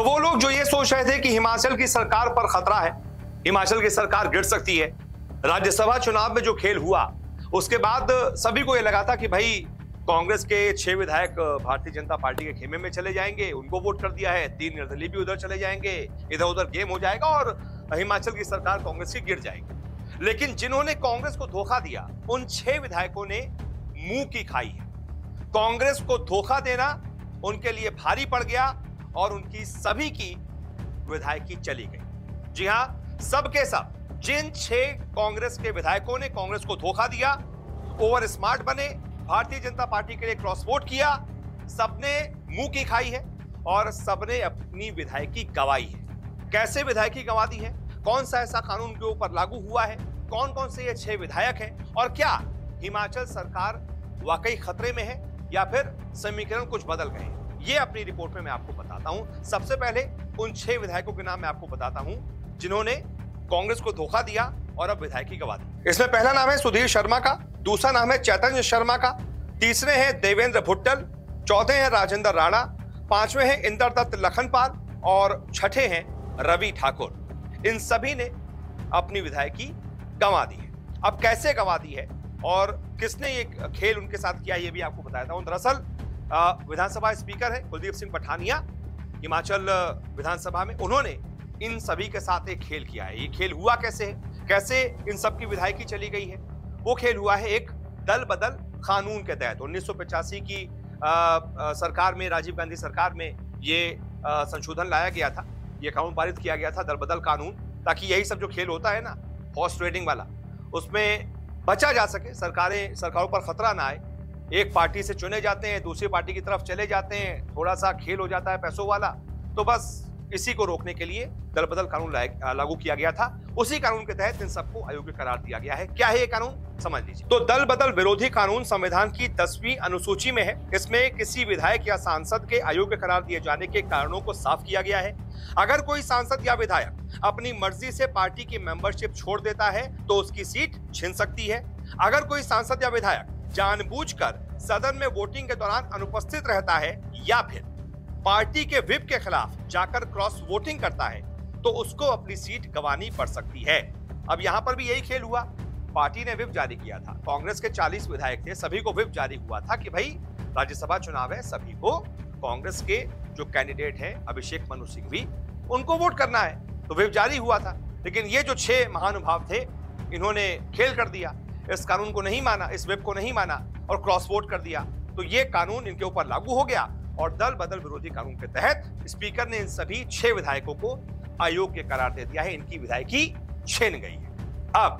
तो वो लोग जो ये सोच रहे थे कि हिमाचल की सरकार पर खतरा है, हिमाचल की सरकार गिर सकती है, राज्यसभा चुनाव में जो खेल हुआ उसके बाद सभी को यह लगा था कि भाई कांग्रेस के 6 विधायक भारतीय जनता पार्टी के खेमे में चले जाएंगे, उनको वोट कर दिया है, 3 निर्दलीय भी उधर चले जाएंगे, इधर उधर गेम हो जाएगा और हिमाचल की सरकार कांग्रेस की गिर जाएगी। लेकिन जिन्होंने कांग्रेस को धोखा दिया उन 6 विधायकों ने मुंह की खाई है। कांग्रेस को धोखा देना उनके लिए भारी पड़ गया और उनकी सभी की विधायकी चली गई। जी हां, सबके सब जिन 6 कांग्रेस के विधायकों ने कांग्रेस को धोखा दिया, ओवर स्मार्ट बने, भारतीय जनता पार्टी के लिए क्रॉस वोट किया, सबने मुंह की खाई है और सबने अपनी विधायकी गंवाई है। कैसे विधायकी गंवा दी है, कौन सा ऐसा कानून के ऊपर लागू हुआ है, कौन कौन से ये 6 विधायक हैं और क्या हिमाचल सरकार वाकई खतरे में है या फिर समीकरण कुछ बदल गए हैं, ये अपनी रिपोर्ट में मैं आपको बताता हूं। सबसे पहले उन 6 विधायकों के नाम मैं आपको बताता हूं जिन्होंने कांग्रेस को धोखा दिया और अब विधायकी गंवा दी। इसमें पहला नाम है सुधीर शर्मा का, दूसरा नाम है चैतन्य शर्मा का, तीसरे हैं देवेंद्र भुट्टल, चौथे हैं राजेंद्र राणा, पांचवें हैं इंद्रदत्त लखनपाल और छठे हैं रवि ठाकुर। इन सभी ने अपनी विधायकी गंवा दी है। अब कैसे गंवा दी है और किसने ये खेल उनके साथ किया, ये भी आपको बताता हूं। दरअसल विधानसभा स्पीकर है कुलदीप सिंह पठानिया हिमाचल विधानसभा में, उन्होंने इन सभी के साथ एक खेल किया है। ये खेल हुआ कैसे है, कैसे इन सब की विधायकी चली गई है, वो खेल हुआ है एक दल बदल कानून के तहत। 1985 की सरकार में, राजीव गांधी सरकार में ये संशोधन लाया गया था, ये कानून पारित किया गया था, दल बदल कानून, ताकि यही सब जो खेल होता है ना हॉर्स ट्रेडिंग वाला, उसमें बचा जा सके, सरकारों पर खतरा ना आए। एक पार्टी से चुने जाते हैं, दूसरी पार्टी की तरफ चले जाते हैं, थोड़ा सा खेल हो जाता है पैसों वाला, तो बस इसी को रोकने के लिए दल बदल कानून लागू किया गया था। उसी कानून के तहत इन सबको अयोग्य करार दिया गया है। क्या है ये कानून, समझ लीजिए। तो दल बदल विरोधी कानून संविधान की 10वीं अनुसूची में है। इसमें किसी विधायक या सांसद के अयोग्य करार दिए जाने के कारणों को साफ किया गया है। अगर कोई सांसद या विधायक अपनी मर्जी से पार्टी की मेंबरशिप छोड़ देता है तो उसकी सीट छिन सकती है। अगर कोई सांसद या विधायक जानबूझकर सदन में वोटिंग के दौरान अनुपस्थित रहता है या फिर पार्टी के व्हिप के खिलाफ जाकर क्रॉस वोटिंग करता है तो उसको अपनी सीट गंवानी पड़ सकती है। अब यहां पर भी यही खेल हुआ। पार्टी ने व्हिप जारी किया था, कांग्रेस के 40 विधायक थे, सभी को व्हिप जारी हुआ था कि भाई राज्यसभा चुनाव है, सभी को कांग्रेस के जो कैंडिडेट हैं अभिषेक मनु सिंघवी, उनको वोट करना है, तो व्हिप जारी हुआ था। लेकिन ये जो 6 महानुभाव थे, इन्होंने खेल कर दिया, इस कानून को नहीं माना, इस व्हिप को नहीं माना और क्रॉस वोट कर दिया, तो ये कानून इनके ऊपर लागू हो गया और दल बदल विरोधी कानून के तहत स्पीकर ने इन सभी 6 विधायकों को अयोग्य करार दे दिया है। इनकी विधायकी छिन गई है। अब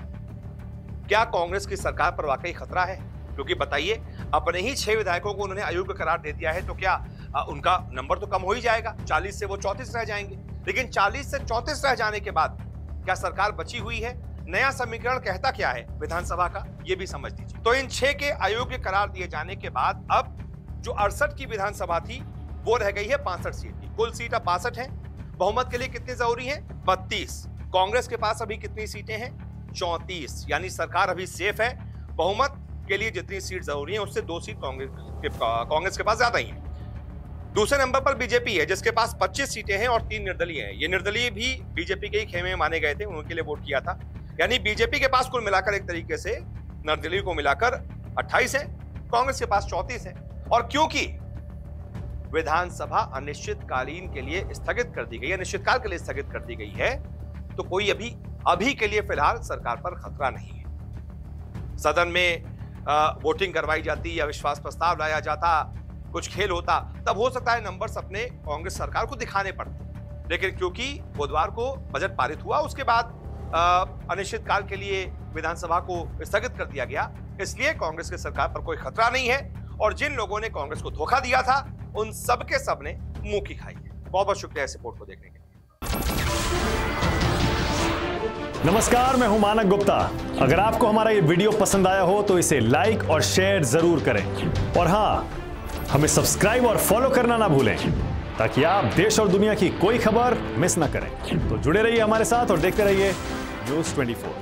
क्या कांग्रेस की सरकार पर वाकई खतरा है? क्योंकि बताइए, अपने ही 6 विधायकों को उन्होंने अयोग्य करार दे दिया है, तो क्या उनका नंबर तो कम हो ही जाएगा, 40 से वो 34 रह जाएंगे। लेकिन 40 से 34 रह जाने के बाद क्या सरकार बची हुई है? नया समीकरण कहता क्या है विधानसभा का, ये भी समझ लीजिए। तो इन 6 के अयोग्य करार दिए जाने के बाद अब जो 68 की विधानसभा थी वो रह गई है 65 सीट की। कुल सीट अब 62 है। बहुमत के लिए कितनी जरूरी है? 32। कांग्रेस के पास अभी कितनी सीटें हैं? 34। यानी सरकार अभी सेफ है। बहुमत के लिए जितनी सीट जरूरी है उससे 2 सीट कांग्रेस के पास ज्यादा ही है। दूसरे नंबर पर बीजेपी है जिसके पास 25 सीटें हैं और 3 निर्दलीय हैं। ये निर्दलीय भी बीजेपी के ही खेमे माने गए थे, उनके लिए वोट किया था। यानी बीजेपी के पास कुल मिलाकर एक तरीके से निर्दलीय को मिलाकर 28 है, कांग्रेस के पास 34 है। और क्योंकि विधानसभा अनिश्चितकालीन के लिए स्थगित कर दी गई है, अनिश्चितकाल के लिए स्थगित कर दी गई है, तो कोई अभी के लिए फिलहाल सरकार पर खतरा नहीं है। सदन में वोटिंग करवाई जाती या विश्वास प्रस्ताव लाया जाता, कुछ खेल होता, तब हो सकता है नंबर्स अपने कांग्रेस सरकार को दिखाने पड़ते। लेकिन क्योंकि बुधवार को बजट पारित हुआ, उसके बाद अनिश्चितकाल के लिए विधानसभा को स्थगित कर दिया गया, इसलिए कांग्रेस की सरकार पर कोई खतरा नहीं है। और जिन लोगों ने कांग्रेस को धोखा दिया था उन सब के सब ने मुंह की खाई है। बहुत बहुत शुक्रिया इस रिपोर्ट को देखने के लिए। नमस्कार, मैं हूं मानक गुप्ता। अगर आपको हमारा ये वीडियो पसंद आया हो तो इसे लाइक और शेयर जरूर करें और हां, हमें सब्सक्राइब और फॉलो करना ना भूलें ताकि आप देश और दुनिया की कोई खबर मिस ना करें। तो जुड़े रहिए हमारे साथ और देखते रहिए न्यूज़ 24।